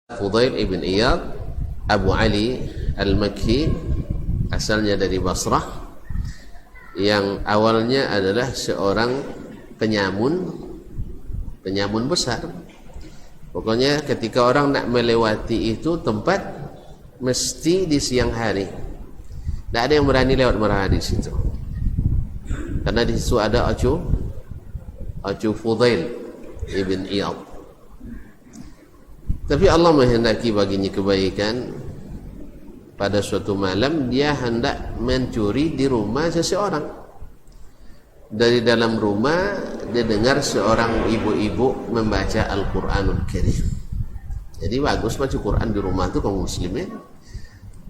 Fudail ibn Iyad Abu Ali Al-Makki, asalnya dari Basrah, yang awalnya adalah seorang penyamun besar. Pokoknya ketika orang nak melewati itu tempat, mesti di siang hari. Tidak ada yang berani lewat marah di situ, karena di situ ada acu Fudail ibn Iyad. Tapi Allah menghendaki baginya kebaikan. Pada suatu malam dia hendak mencuri di rumah seseorang. Dari dalam rumah dia dengar seorang ibu-ibu membaca Al-Quranul Karim. Jadi bagus baca Quran di rumah itu kaum muslimin.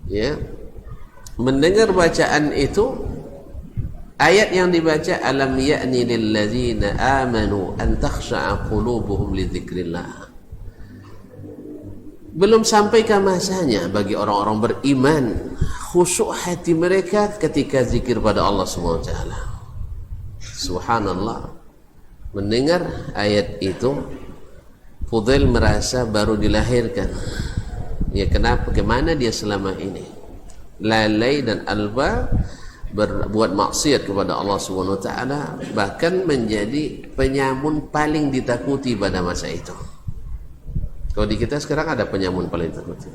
Ya. Mendengar bacaan itu, ayat yang dibaca, alam ya'ni lilladzina amanu an takhsha'a qulubuhum li dzikrillah. Belum sampaikah masanya bagi orang-orang beriman khusyuk hati mereka ketika zikir pada Allah SWT. Subhanallah, mendengar ayat itu Fudail merasa baru dilahirkan. Ya, kenapa? Kemana dia selama ini? Lalai dan alba berbuat maksiat kepada Allah SWT, bahkan menjadi penyamun paling ditakuti pada masa itu. Kalau di kita sekarang ada penyamun paling ditakuti.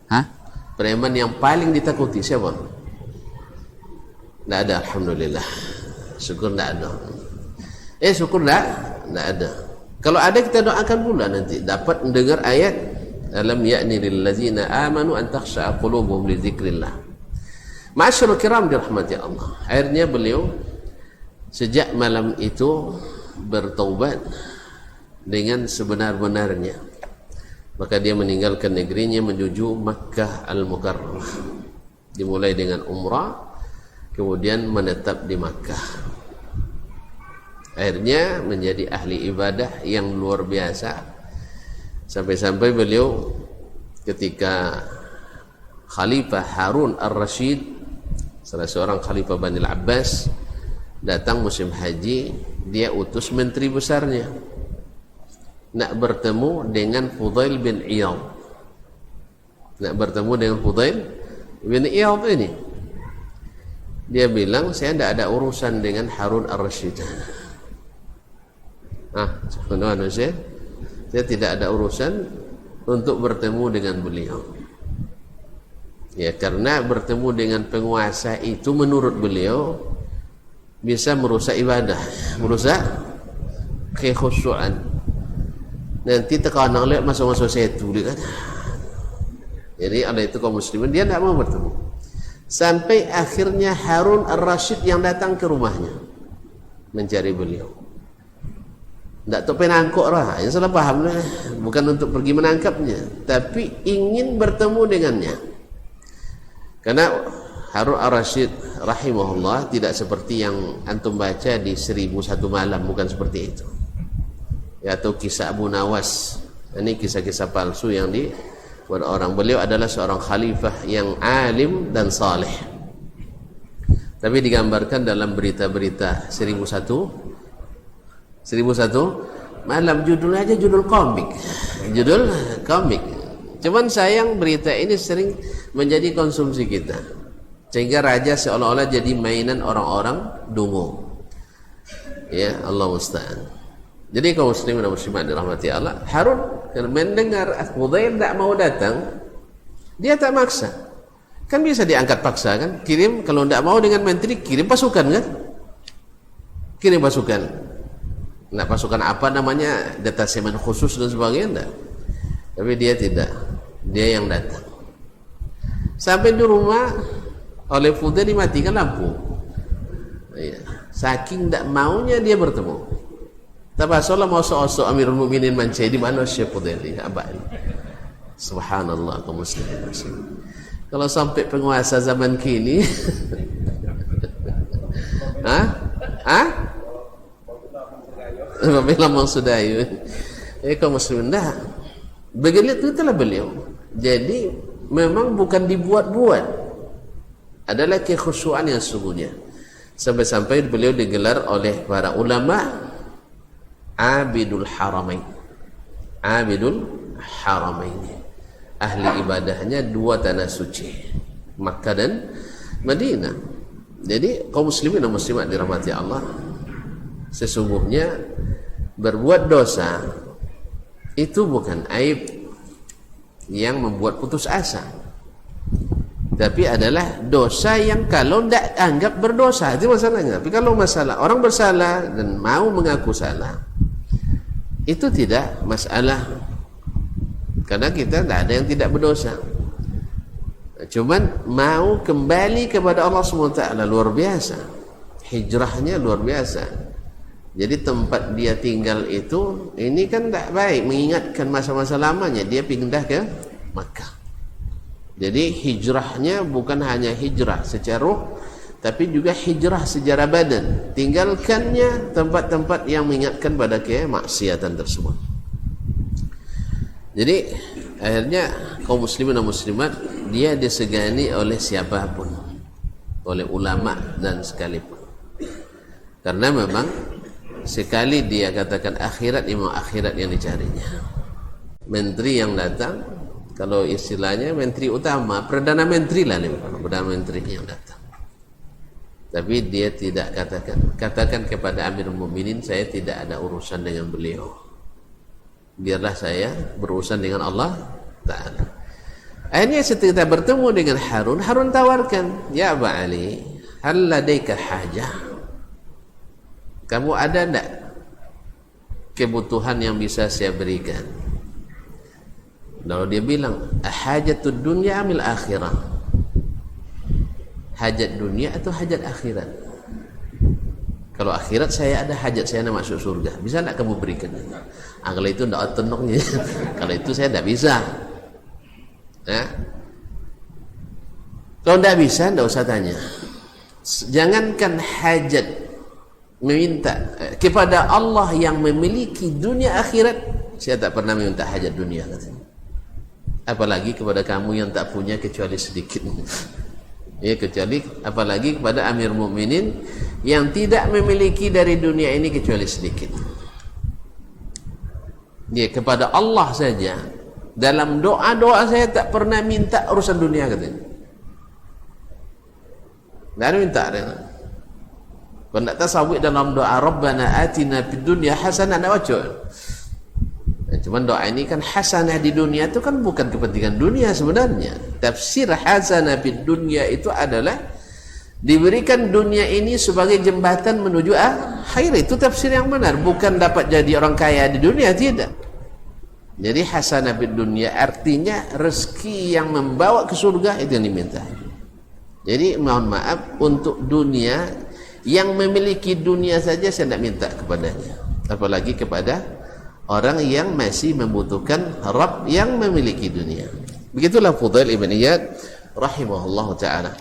Hah? Preman yang paling ditakuti siapa? Tidak ada, alhamdulillah. Syukur tidak ada. Syukur tidak ada. Kalau ada kita doakan pula nanti dapat mendengar ayat alam ya'ni lillazina amanu an takhsha'a qulubuhum li dzikrillah. Ma'asyiral kiram dirahmati Allah. Akhirnya beliau sejak malam itu bertaubat dengan sebenar-benarnya. Maka dia meninggalkan negerinya menuju Makkah Al-Mukarramah. Dimulai dengan umrah, kemudian menetap di Makkah. Akhirnya menjadi ahli ibadah yang luar biasa. Sampai-sampai beliau ketika Khalifah Harun Ar-Rasyid, salah seorang Khalifah Bani Al-Abbas, datang musim haji, dia utus menteri besarnya nak bertemu dengan Fudail bin Iyad. Nak bertemu dengan Fudail bin Iyad ini. Dia bilang, saya tidak ada urusan dengan Harun Ar-Rasyid. Saya tidak ada urusan untuk bertemu dengan beliau. Ya, karena bertemu dengan penguasa itu menurut beliau bisa merusak ibadah, merusak kekhusyuan. Nanti tekanan lihat masuk-masuk setu dia kan. Jadi ada itu kaum muslimin, dia tidak mau bertemu. Sampai akhirnya Harun Ar-Rasyid yang datang ke rumahnya mencari beliau. Tidak tahu penangkuk lah, yang salah paham lah. Bukan untuk pergi menangkapnya, tapi ingin bertemu dengannya. Karena Harun Ar-Rasyid rahimahullah tidak seperti yang antum baca di 1001 malam, bukan seperti itu. Ya, atau kisah Abu Nawas. Ini kisah-kisah palsu yang dibuat orang. Beliau adalah seorang khalifah yang alim dan saleh. Tapi digambarkan dalam berita-berita 1001 malam, judulnya aja judul komik. Judul komik. Cuman sayang berita ini sering menjadi konsumsi kita. Sehingga raja seolah-olah jadi mainan orang-orang dungu. Ya, Allah musta'an. Jadi kaum muslimin dan muslimat dirahmati Allah, Harun mendengar Fudail tidak mau datang, dia tak maksa. Kan bisa diangkat paksa kan? Kirim, kalau tidak mau dengan menteri, kirim pasukan kan? Kirim pasukan. Nah, pasukan apa namanya? Detasemen khusus dan sebagainya enggak. Tapi dia tidak. Dia yang datang. Sampai di rumah oleh Fudail dimatikan lampu. Saking tidak maunya dia bertemu. Tabasolah mau sok-sok Amirul Mukminin mancai di mana Syekh Fudail ini? Subhanallah kaum muslimin. Kalau sampai penguasa zaman kini, Apabila Mangsudayu, kaum muslimin dah. Begitu itulah beliau. Jadi memang bukan dibuat-buat, adalah kekhusyuan yang sesungguhnya. Sampai-sampai beliau digelar oleh para ulama Abidul Haramain. Abidul haramaini, ahli ibadahnya dua tanah suci, Makkah dan Madinah. Jadi kaum muslimin dan muslimat dirahmati Allah, sesungguhnya berbuat dosa itu bukan aib yang membuat putus asa, tapi adalah dosa yang kalau tidak anggap berdosa, itu masalahnya. Tapi kalau masalah orang bersalah dan mau mengaku salah, itu tidak masalah, karena kita tidak ada yang tidak berdosa. Cuman mau kembali kepada Allah SWT luar biasa, hijrahnya luar biasa. Jadi tempat dia tinggal itu, ini kan tidak baik, mengingatkan masa-masa lamanya. Dia pindah ke Makkah. Jadi hijrahnya bukan hanya hijrah secara ruh, tapi juga hijrah secara badan. Tinggalkannya tempat-tempat yang mengingatkan pada kemaksiatan tersebut. Jadi akhirnya kaum muslimin dan muslimat dia disegani oleh siapapun, oleh ulama dan sekalipun. Karena memang sekali dia katakan akhirat, memang akhirat yang dicarinya. Menteri yang datang, kalau istilahnya menteri utama, perdana menteri lah, perdana menteri yang datang. Tapi dia tidak katakan kepada Amirul Mukminin, saya tidak ada urusan dengan beliau, biarlah saya berurusan dengan Allah Ta'ala. Akhirnya setelah bertemu dengan Harun, Harun tawarkan, ya Aba Ali, hal ladaika hajah, kamu ada tidak kebutuhan yang bisa saya berikan? Lalu dia bilang, hajatud dunya amil akhirah, hajat dunia atau hajat akhirat? Kalau akhirat saya ada hajat, saya nak masuk surga, bisa tak kamu berikan? Kalau itu tidak tenoknya. Kalau itu saya tidak bisa. Nah, kalau tidak bisa, tidak usah tanya. Jangankan hajat meminta kepada Allah yang memiliki dunia akhirat, saya tak pernah meminta hajat dunia, katanya. Apalagi kepada kamu yang tak punya kecuali sedikit. Ya, kecuali apalagi kepada Amir Mukminin yang tidak memiliki dari dunia ini kecuali sedikit. Dia kepada Allah saja, dalam doa-doa saya tak pernah minta urusan dunia, katanya. Tidak ada minta. Kalau tidak tasawuf dalam doa Rabbana atina fid dunya hasanah, tidak wajib. Cuman doa ini kan hasanah di dunia itu kan bukan kepentingan dunia sebenarnya. Tafsir hasanah fid dunya itu adalah diberikan dunia ini sebagai jembatan menuju akhirat. Itu tafsir yang benar, bukan dapat jadi orang kaya di dunia, tidak. Jadi hasanah fid dunya artinya rezeki yang membawa ke surga, itu yang diminta. Jadi mohon maaf, untuk dunia, yang memiliki dunia saja saya tidak minta kepadanya, apalagi kepada orang yang masih membutuhkan Rabb yang memiliki dunia. Begitulah Fudail ibn Iyad rahimahullah ta'ala.